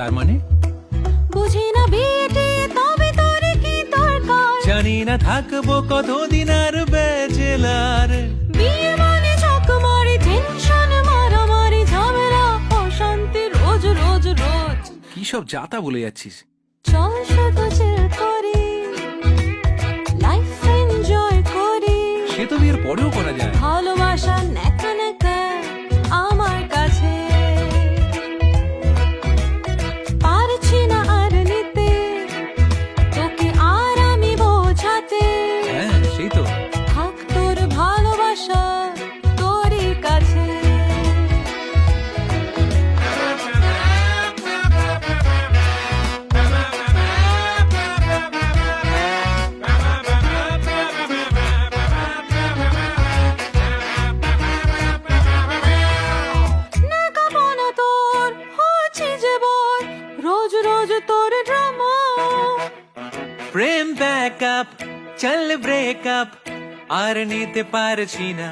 তার মানে বুঝি না বিয়েতে তবে তোর কি দরকার? জানি না থাকবো কতদিন আর ব্যাচেলার। বিয়ে মানে চকমারি, টেনশন, মারামারি, ঝামেলা, অশান্তি রোজ রোজ রোজ। কি সব যাতা বলে যাচ্ছিস? চল শুধু চিল করি, লাইফ এনজয় করি। সে তো বিয়ের পরেও করা যায়। ভালোবাসা নেকা নেকা আমার কাছে, পারছি না আর নিতে তোকে আর আমি বোঝাতে। হ্যাঁ সেই তো। থাক তোর ভালোবাসা তোরই কাছে। নাকাবনা তোর হচ্ছে যে বল, রোজ রোজ তোর ড্রামা। প্রেম ব্যাকআপ, চল ব্রেকআপ, আর নিতে পারছি না।